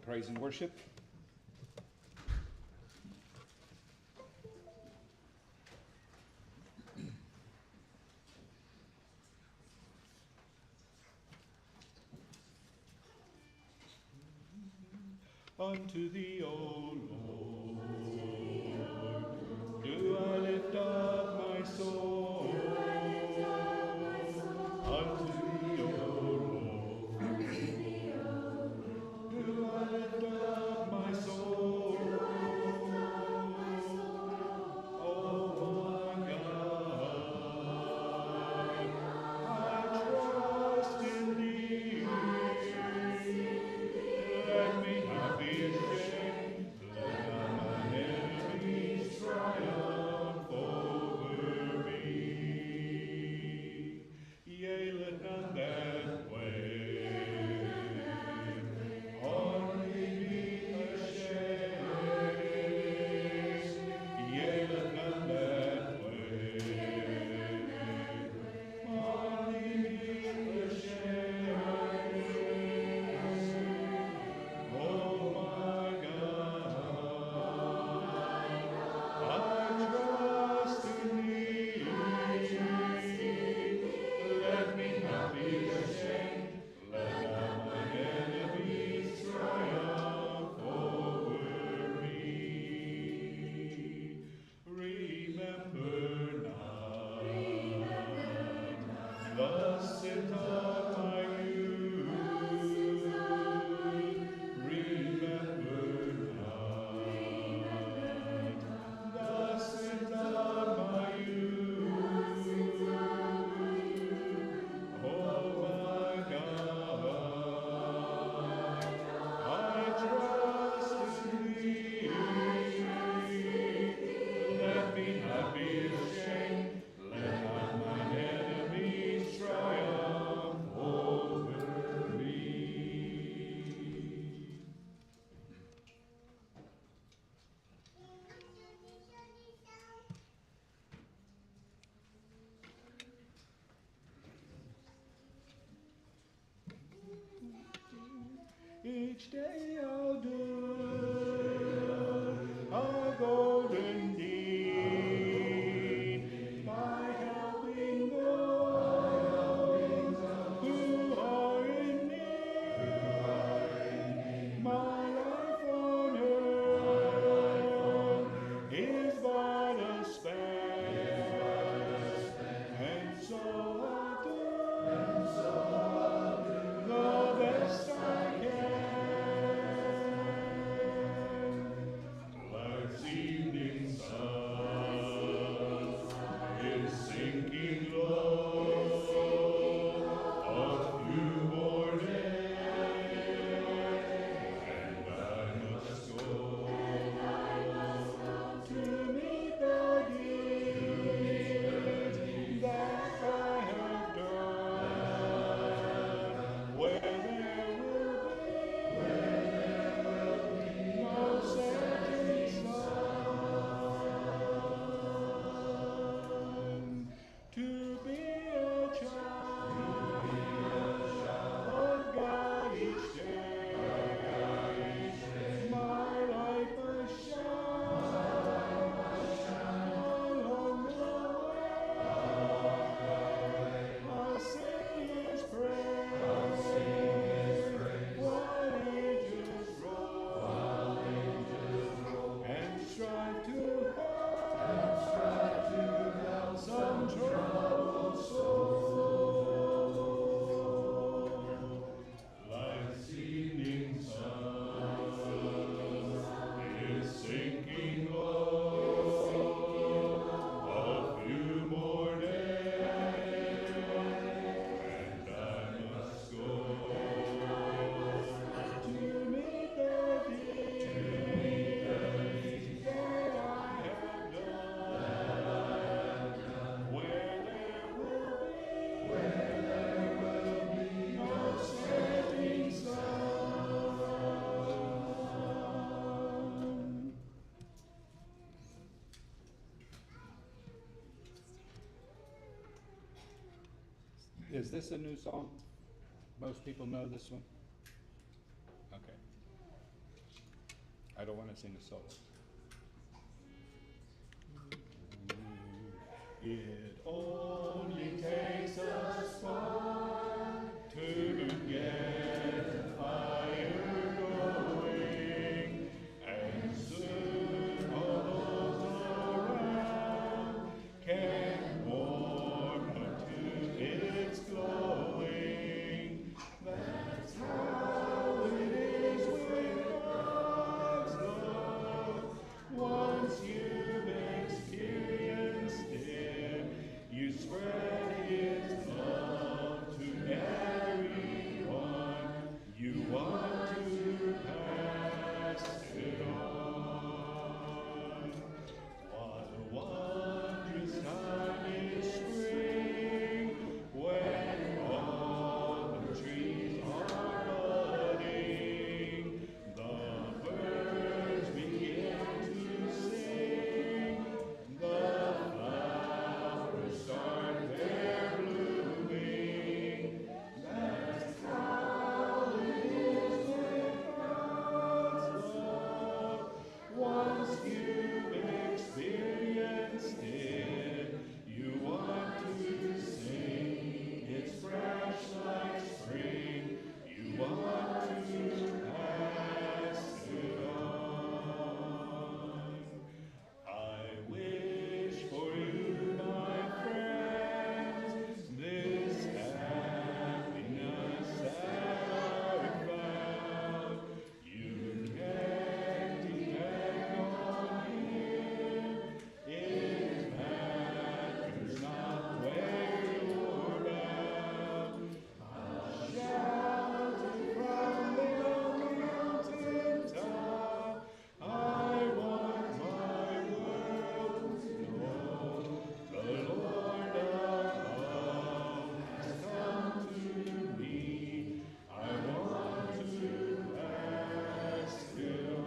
praise and worship. Unto thee, O Lord, do I lift up my soul. Unto thee, O Lord, do I lift up my soul. Oh my God, I trust in thee. Let me not be ashamed. Let not my enemies triumph over me. Yea, let none that wait on me be ashamed. Yea, let none that wait on me be ashamed. Oh my God, I trust in thee. Let me not be ashamed. Let not my enemies triumph over me. Remember not the sins of my youth. Remember not the sins of my youth. Oh my God, I trust in thee. Let me not be ashamed. Let not mine enemies triumph over me. Each day I'll do a golden deed by helping those who are in need. My life on earth is but a span, and so I'll do the best I can. Life's evening sun is sinking low. A few more days, and I must go to meet the deed that I have done, where there will be no setting sun. To be a child of God each day, my life a shine along the way. I'll sing His praise while ages roll, and strive to help some troubled soul. Life's evening sun is sinking low. A few more days, and I must go to meet the deed that I have done, where there will be no setting sun. Is this a new song? Most people know this one? Okay. sing a solo. It only takes a spark to get the fire going, and soon all those around can warm up to its glowing. That's how it is with God's love. Once you've experienced it, you spread His love to everyone. You want to pass it on. What a wondrous time is spring, when all the trees are budding, the birds begin to sing, the flowers start their blooming. That's how it is with God's love. Once you've experienced it, you want to sing. It's fresh like spring. You want to pass it on. I wish for you, my friends, this happiness that I found. You can depend on Him. It matters not where you're bound. Shouting from the mountain top, I want my world to know the Lord above has come to me. I want to pass it on.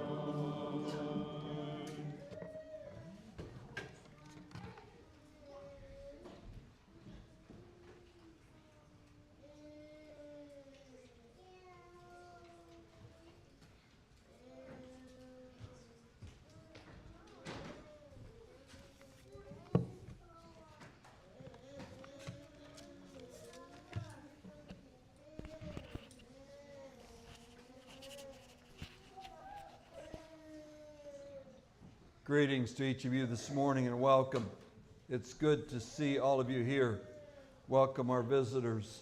Greetings to each of you this morning and welcome. It's good to see all of you here. Welcome our visitors.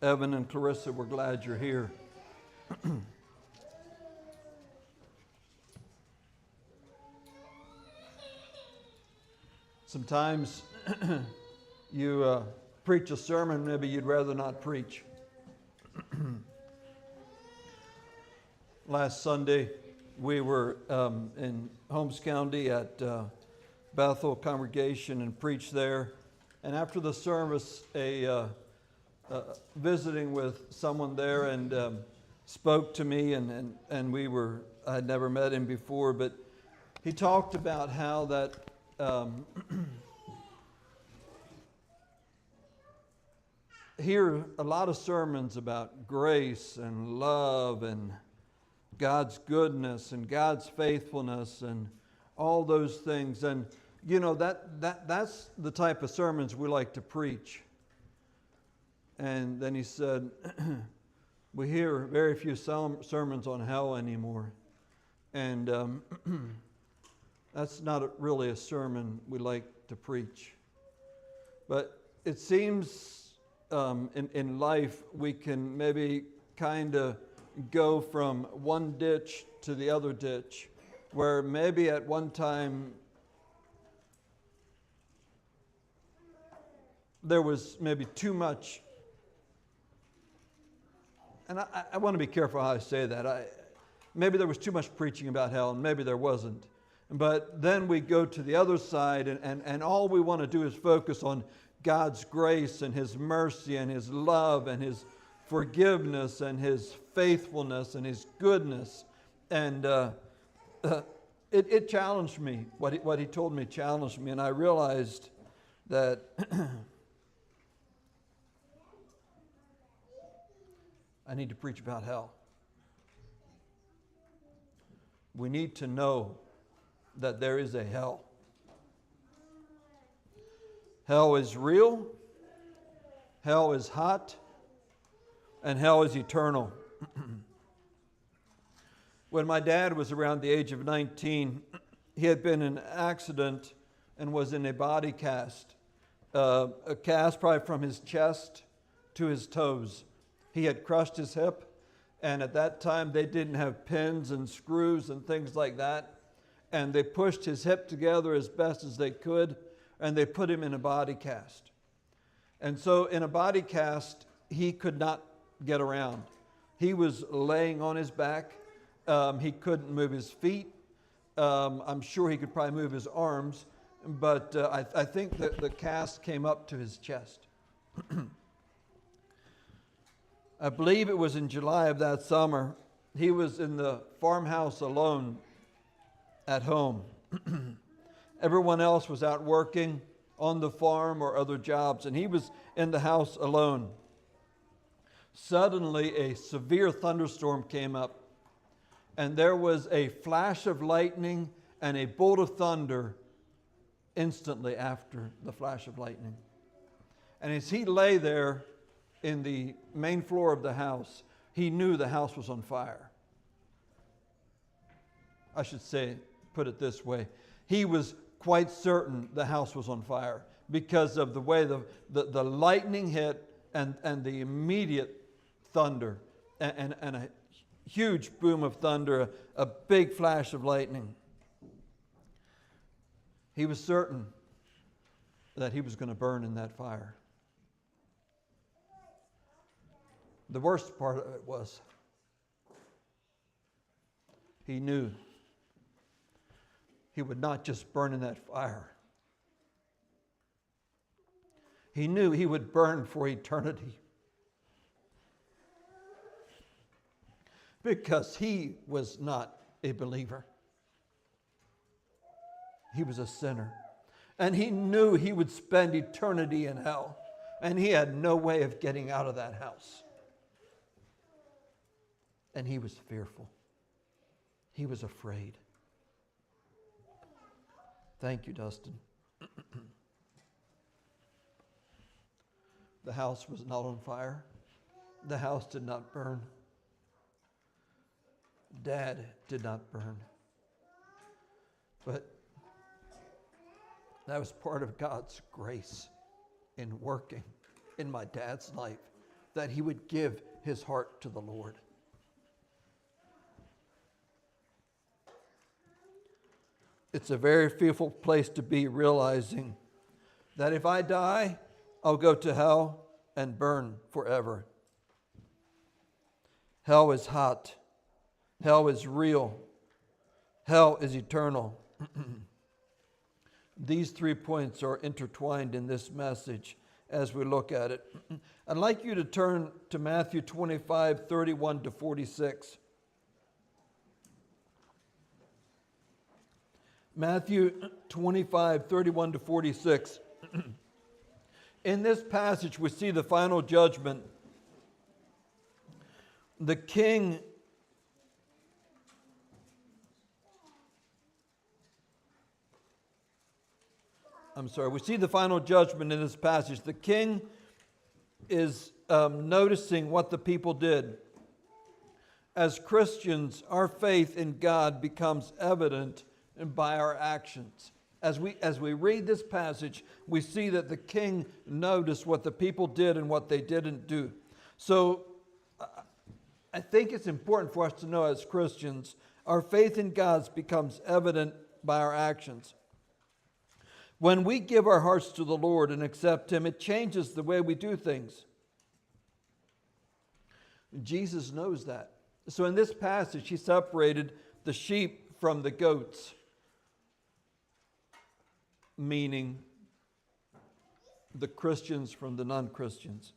Evan and Clarissa, we're glad you're here. Sometimes you preach a sermon maybe you'd rather not preach. Last Sunday, we were in Holmes County at Bethel Congregation and preached there. And after the service, visiting with someone there and spoke to me, and I had never met him before, but he talked about how that hear a lot of sermons about grace and love and God's goodness and God's faithfulness and all those things. And you know, that's the type of sermons we like to preach. And then he said, we hear very few sermons on hell anymore. And that's not really a sermon we like to preach. But it seems in life we can maybe kind of go from one ditch to the other ditch, where maybe at one time there was maybe too much, and I want to be careful how I say that. Maybe there was too much preaching about hell, and maybe there wasn't. But then we go to the other side, and all we want to do is focus on God's grace and His mercy and His love and His forgiveness and His faithfulness and His goodness. And it challenged me. What he told me challenged me, and I realized that I need to preach about hell. we need to know that there is a hell. Hell is real, hell is hot, and hell is eternal. When my dad was around the age of 19, he had been in an accident and was in a body cast. A cast probably from his chest to his toes. He had crushed his hip, and at that time they didn't have pins and screws and things like that. And they pushed his hip together as best as they could, and they put him in a body cast. And so in a body cast, he could not get around. He was laying on his back. He couldn't move his feet. I'm sure he could probably move his arms, but I think that the cast came up to his chest. I believe it was in July of that summer. He was in the farmhouse alone at home. Everyone else was out working on the farm or other jobs, and he was in the house alone. Suddenly, a severe thunderstorm came up, and there was a flash of lightning and a bolt of thunder instantly after the flash of lightning. And as he lay there in the main floor of the house, he knew the house was on fire. I should say, put it this way, he was quite certain the house was on fire because of the way the lightning hit and the immediate thunder and a huge boom of thunder, a big flash of lightning. He was certain that he was going to burn in that fire. The worst part of it was he knew he would not just burn in that fire. He knew he would burn for eternity. Because he was not a believer. He was a sinner. And he knew he would spend eternity in hell. And he had no way of getting out of that house. And he was fearful. He was afraid. Thank you, Dustin. The house was not on fire. The house did not burn. Dad did not burn. But that was part of God's grace in working in my dad's life, that he would give his heart to the Lord. It's a very fearful place to be, realizing that if I die, I'll go to hell and burn forever. Hell is hot. Hell is real. Hell is eternal. These 3 points are intertwined in this message as we look at it. I'd like you to turn to Matthew 25, 31 to 46. Matthew 25, 31 to 46. In this passage, we see the final judgment. The king we see the final judgment in this passage. The king is noticing what the people did. As Christians, our faith in God becomes evident by our actions. As we read this passage, we see that the king noticed what the people did and what they didn't do. So I think it's important for us to know as Christians, our faith in God becomes evident by our actions. When we give our hearts to the Lord and accept Him, it changes the way we do things. Jesus knows that. So in this passage, He separated the sheep from the goats, meaning the Christians from the non-Christians.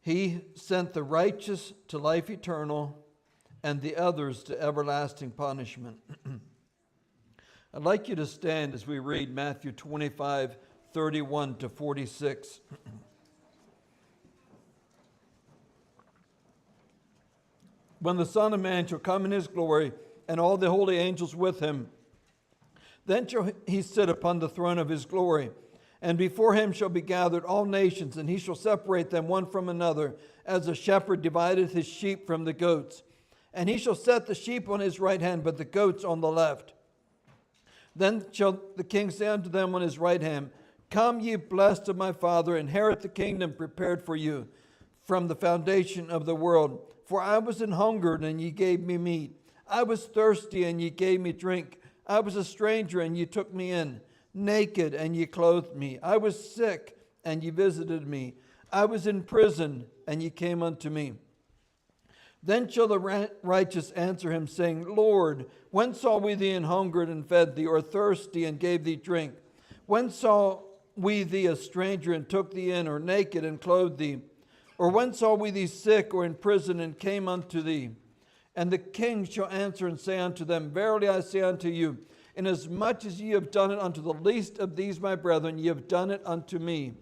He sent the righteous to life eternal and the others to everlasting punishment. I'd like you to stand as we read Matthew 25, 31 to 46. when the Son of Man shall come in his glory, and all the holy angels with him. Then shall he sit upon the throne of his glory, and before him shall be gathered all nations, and he shall separate them one from another, as a shepherd divideth his sheep from the goats. And he shall set the sheep on his right hand, but the goats on the left. Then shall the king say unto them on his right hand, Come, ye blessed of my Father, inherit the kingdom prepared for you from the foundation of the world. For I was an hungered, and ye gave me meat. I was thirsty, and ye gave me drink. I was a stranger, and ye took me in. Naked, and ye clothed me. I was sick, and ye visited me. I was in prison, and ye came unto me. Then shall the righteous answer him, saying, Lord, when saw we thee an hungered and fed thee, or thirsty and gave thee drink? When saw we thee a stranger and took thee in, or naked and clothed thee? Or when saw we thee sick or in prison and came unto thee? And the king shall answer and say unto them, Verily I say unto you, inasmuch as ye have done it unto the least of these my brethren, ye have done it unto me.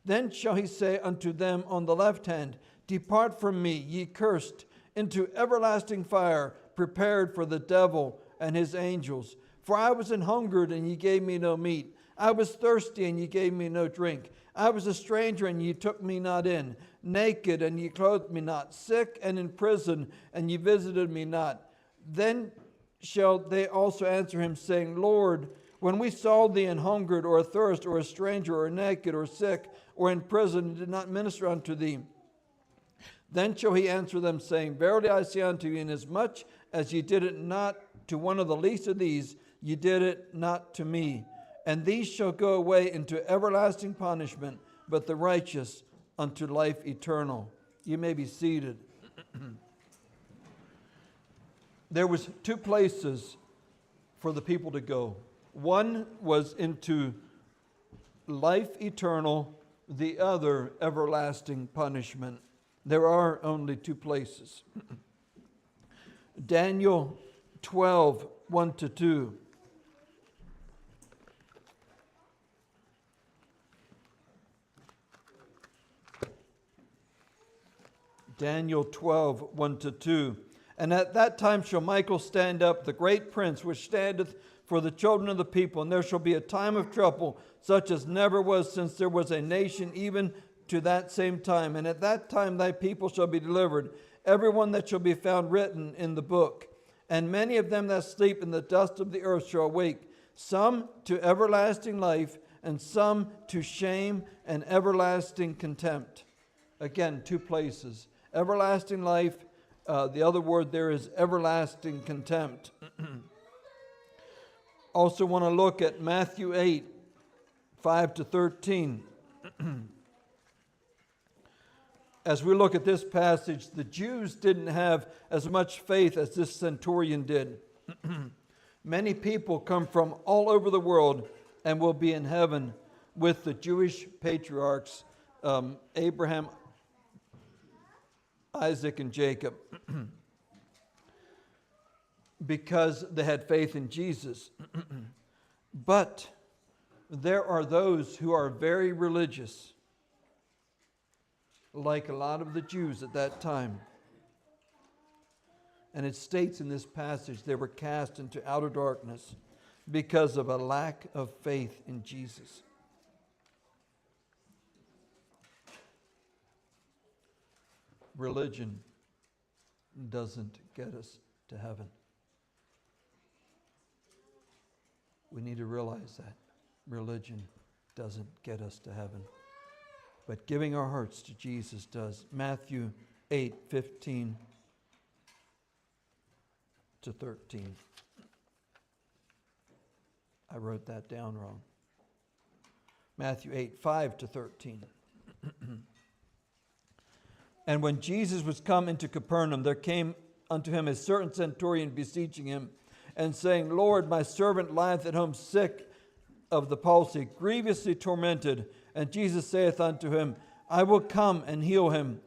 Then shall he say unto them on the left hand, Depart from me, ye cursed, into everlasting fire, prepared for the devil and his angels. For I was an hungered, and ye gave me no meat. I was thirsty, and ye gave me no drink. I was a stranger, and ye took me not in. Naked, and ye clothed me not. Sick and in prison, and ye visited me not. Then shall they also answer him, saying, Lord, when we saw thee an hungered, or athirst, or a stranger, or naked, or sick, or in prison, and did not minister unto thee? Then shall he answer them, saying, Verily I say unto you, inasmuch as ye did it not to one of the least of these, ye did it not to me. And these shall go away into everlasting punishment, but the righteous unto life eternal. You may be seated. There was two places for the people to go. One was into life eternal, the other everlasting punishment. There are only two places. Daniel 12, 1-2. Daniel 12, 1-2. And at that time shall Michael stand up, the great prince, which standeth for the children of the people. And there shall be a time of trouble, such as never was since there was a nation, even to that same time. And at that time thy people shall be delivered, every one that shall be found written in the book. And many of them that sleep in the dust of the earth shall awake, some to everlasting life, and some to shame and everlasting contempt. Again, two places. Everlasting life, the other word there is everlasting contempt. Also want to look at Matthew 8, 5-13. As we look at this passage, the Jews didn't have as much faith as this centurion did. Many people come from all over the world and will be in heaven with the Jewish patriarchs, Abraham, Isaac, and Jacob, because they had faith in Jesus. But there are those who are very religious, like a lot of the Jews at that time. And it states in this passage they were cast into outer darkness because of a lack of faith in Jesus. Religion doesn't get us to heaven. We need to realize that. Religion doesn't get us to heaven. But giving our hearts to Jesus does. Matthew 8, 15-13. I wrote that down wrong. Matthew 8, 5-13. And when Jesus was come into Capernaum, there came unto him a certain centurion beseeching him, and saying, Lord, my servant lieth at home sick of the palsy, grievously tormented. And Jesus saith unto him, I will come and heal him.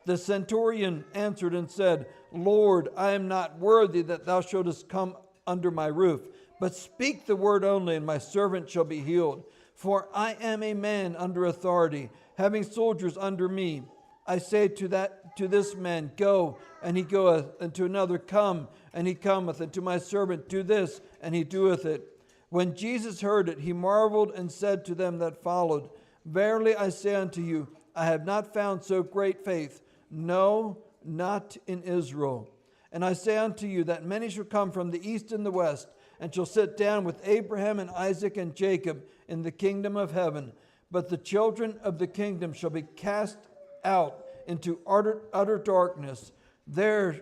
The centurion answered and said, Lord, I am not worthy that thou shouldest come under my roof, but speak the word only, and my servant shall be healed. For I am a man under authority, having soldiers under me. I say to this man, go, and he goeth, and to another, come, and he cometh, and to my servant, do this, and he doeth it. When Jesus heard it, he marveled and said to them that followed, verily I say unto you, I have not found so great faith, no, not in Israel. And I say unto you that many shall come from the east and the west, and shall sit down with Abraham and Isaac and Jacob in the kingdom of heaven. But the children of the kingdom shall be cast out into utter darkness. There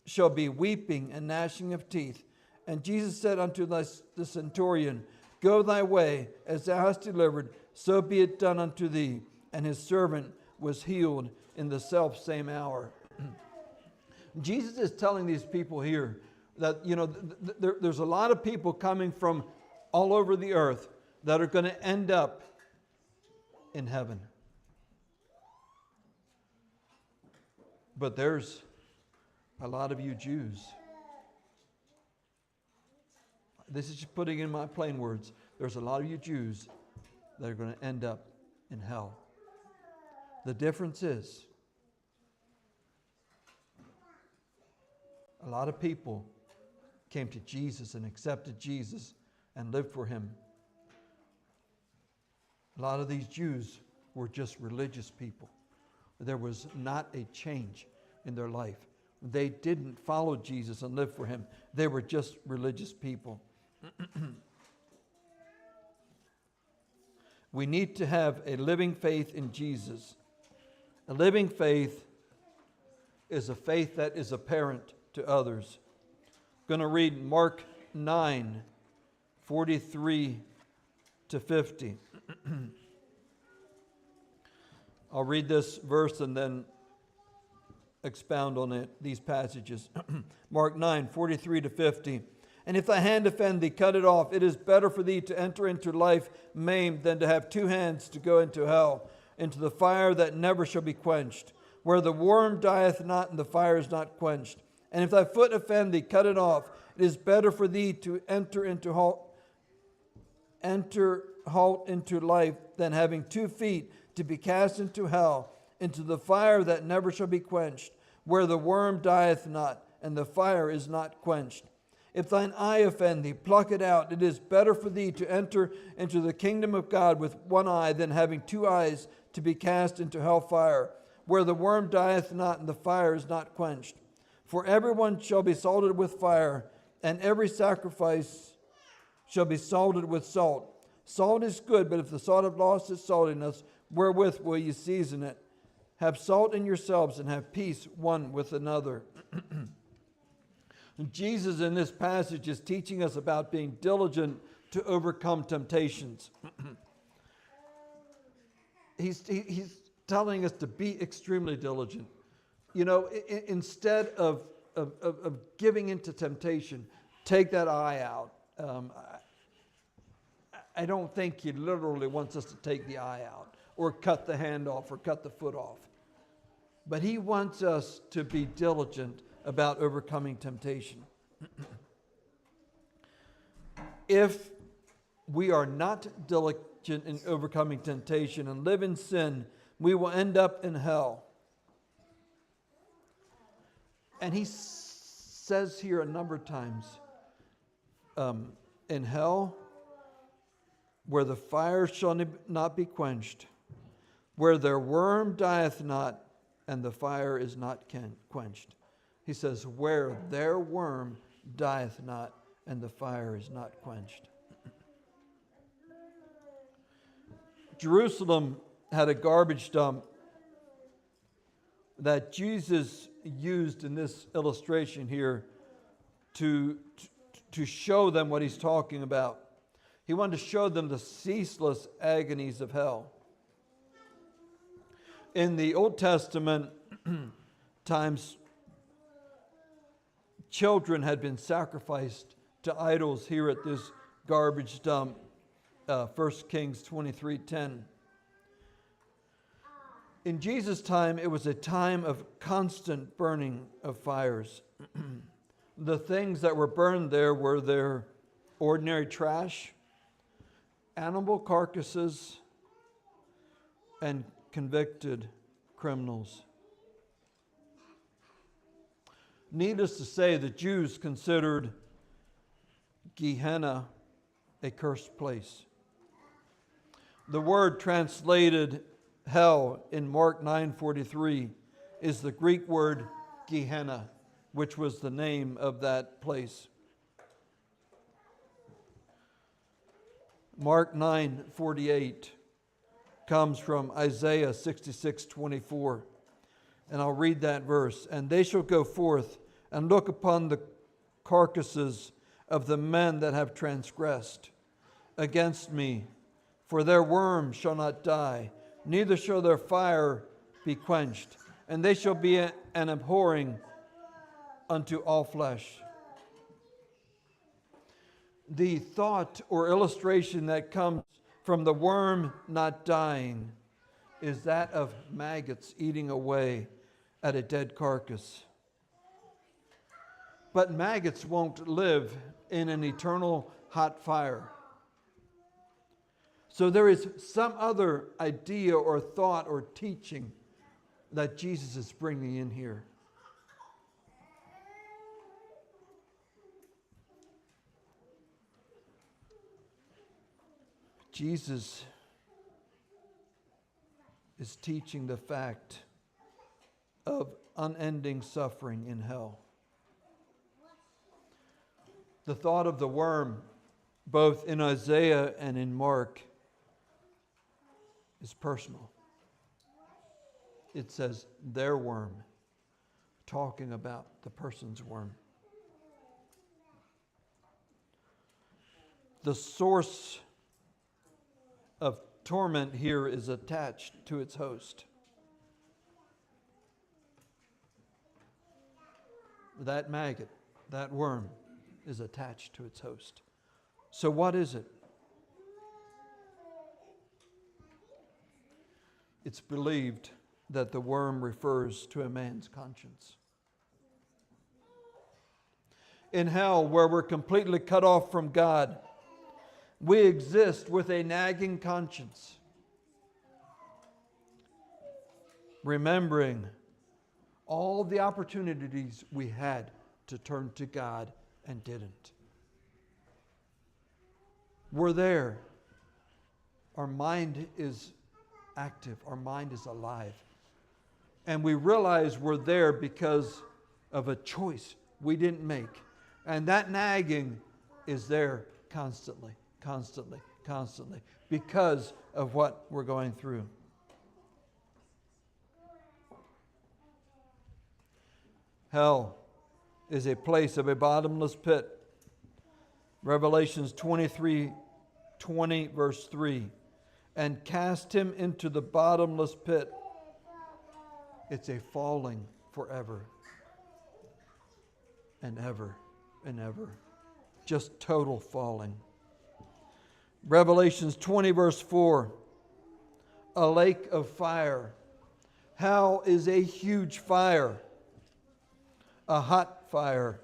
shall be weeping and gnashing of teeth. And Jesus said unto the centurion, go thy way, as thou hast delivered, so be it done unto thee. And his servant was healed in the selfsame hour. Jesus is telling these people here that, there's a lot of people coming from all over the earth that are going to end up in heaven. But there's a lot of you Jews. This is just putting in my plain words. There's a lot of you Jews that are going to end up in hell. The difference is, a lot of people came to Jesus and accepted Jesus and lived for him. A lot of these Jews were just religious people. There was not a change in their life. They didn't follow Jesus and live for him. They were just religious people. We need to have a living faith in Jesus. A living faith is a faith that is apparent to others. I'm going to read Mark 9:43 to 50. I'll read this verse and then expound on it, these passages. Mark 9:43 to 50. And if thy hand offend thee, cut it off. It is better for thee to enter into life maimed than to have two hands to go into hell, into the fire that never shall be quenched, where the worm dieth not and the fire is not quenched. And if thy foot offend thee, cut it off. It is better for thee to enter halt into life than having 2 feet to be cast into hell, into the fire that never shall be quenched, where the worm dieth not, and the fire is not quenched. If thine eye offend thee, pluck it out. It is better for thee to enter into the kingdom of God with one eye than having 2 eyes to be cast into hell fire, where the worm dieth not, and the fire is not quenched. For everyone shall be salted with fire, and every sacrifice shall be salted with salt. Salt is good, but if the salt have lost its saltiness, wherewith will ye season it? Have salt in yourselves, and have peace one with another. Jesus in this passage is teaching us about being diligent to overcome temptations. He's telling us to be extremely diligent. Instead of giving into temptation, take that eye out. I don't think he literally wants us to take the eye out or cut the hand off or cut the foot off. But he wants us to be diligent about overcoming temptation. If we are not diligent in overcoming temptation and live in sin, we will end up in hell. And he says here a number of times, in hell, where the fire shall not be quenched, where their worm dieth not, and the fire is not quenched. He says, where their worm dieth not, and the fire is not quenched. Jerusalem had a garbage dump that Jesus used in this illustration here to show them what he's talking about. He wanted to show them the ceaseless agonies of hell. In the Old Testament times, children had been sacrificed to idols here at this garbage dump, 1 Kings 23:10. In Jesus' time, it was a time of constant burning of fires. The things that were burned there were their ordinary trash, animal carcasses, and convicted criminals. Needless to say, the Jews considered Gehenna a cursed place. The word translated hell in Mark 9:43 is the Greek word Gehenna, which was the name of that place. Mark 9:48 comes from Isaiah 66:24. And I'll read that verse. And they shall go forth and look upon the carcasses of the men that have transgressed against me. For their worm shall not die, neither shall their fire be quenched. And they shall be an abhorring unto all flesh. The thought or illustration that comes from the worm not dying is that of maggots eating away at a dead carcass. But maggots won't live in an eternal hot fire. So there is some other idea or thought or teaching that Jesus is bringing in here. Jesus is teaching the fact of unending suffering in hell. The thought of the worm, both in Isaiah and in Mark, is personal. It says their worm, talking about the person's worm. The source of torment here is attached to its host. That maggot, that worm, is attached to its host. So what is it? It's believed that the worm refers to a man's conscience. In hell, where we're completely cut off from God, we exist with a nagging conscience, remembering all the opportunities we had to turn to God and didn't. We're there. Our mind is active. Our mind is alive. And we realize we're there because of a choice we didn't make. And that nagging is there constantly, because of what we're going through. Hell is a place of a bottomless pit. Revelations 23:20, verse 3. And cast him into the bottomless pit. It's a falling forever and ever and ever. Just total falling. Revelations 20, verse 4. A lake of fire. Hell is a huge fire. A hot fire.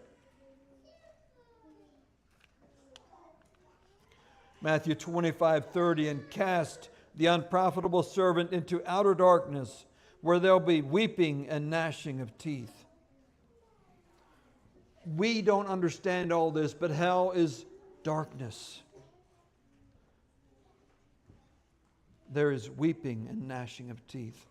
Matthew 25:30, and cast the unprofitable servant into outer darkness, where there'll be weeping and gnashing of teeth. We don't understand all this, but hell is darkness. There is weeping and gnashing of teeth.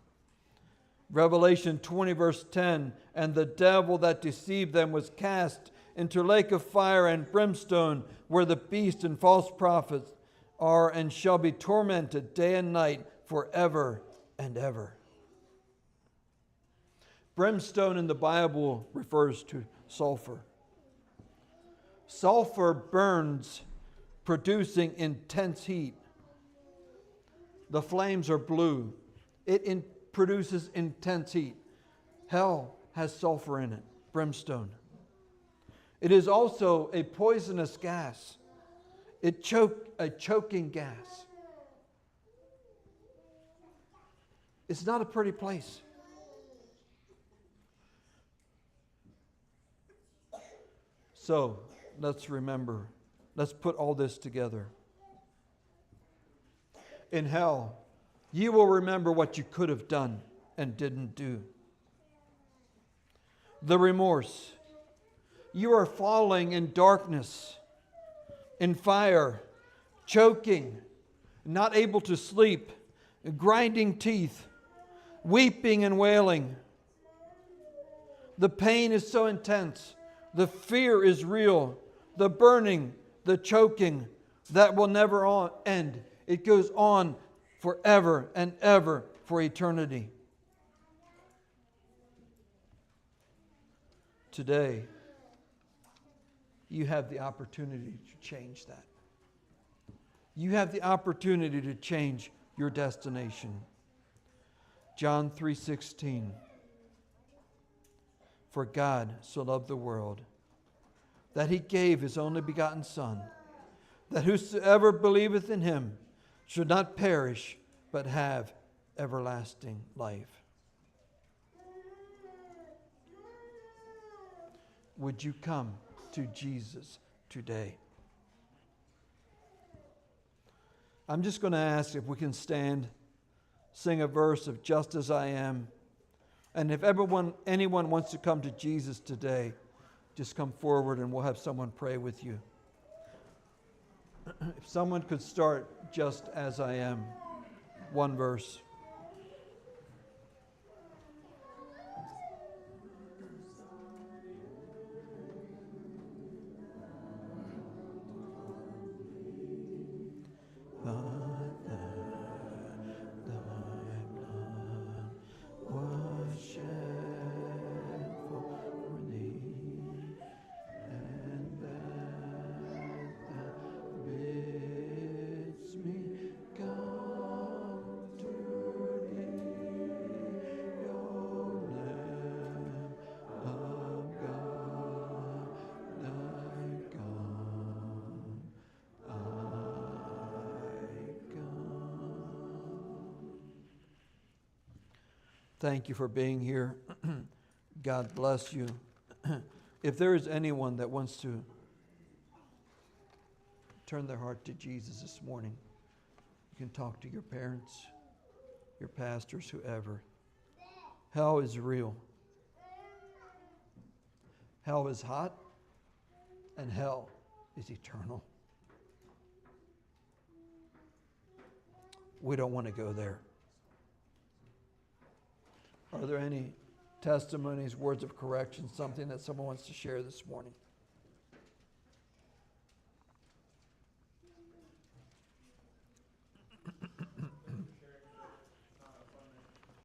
Revelation 20, verse 10, and the devil that deceived them was cast into a lake of fire and brimstone, where the beast and false prophets are, and shall be tormented day and night forever and ever. Brimstone in the Bible refers to sulfur. Sulfur burns, producing intense heat. The flames are blue. It produces intense heat. Hell has sulfur in it, brimstone. It is also a poisonous gas. A choking gas. It's not a pretty place. So, let's remember. Let's put all this together. In hell, you will remember what you could have done and didn't do. The remorse. You are falling in darkness, in fire, choking, not able to sleep, grinding teeth, weeping and wailing. The pain is so intense. The fear is real. The burning, the choking, that will never end. It goes on forever and ever for eternity. Today, you have the opportunity to change that. You have the opportunity to change your destination. John 3:16. For God so loved the world that He gave His only begotten Son, that whosoever believeth in Him should not perish, but have everlasting life. Would you come to Jesus today? I'm just going to ask if we can stand, sing a verse of Just As I Am. And if anyone wants to come to Jesus today, just come forward and we'll have someone pray with you. If someone could start Just As I Am, one verse. Thank you for being here. God bless you. If there is anyone that wants to turn their heart to Jesus this morning, you can talk to your parents, your pastors, whoever. Hell is real. Hell is hot, and hell is eternal. We don't want to go there. Are there any testimonies, words of correction, something that someone wants to share this morning?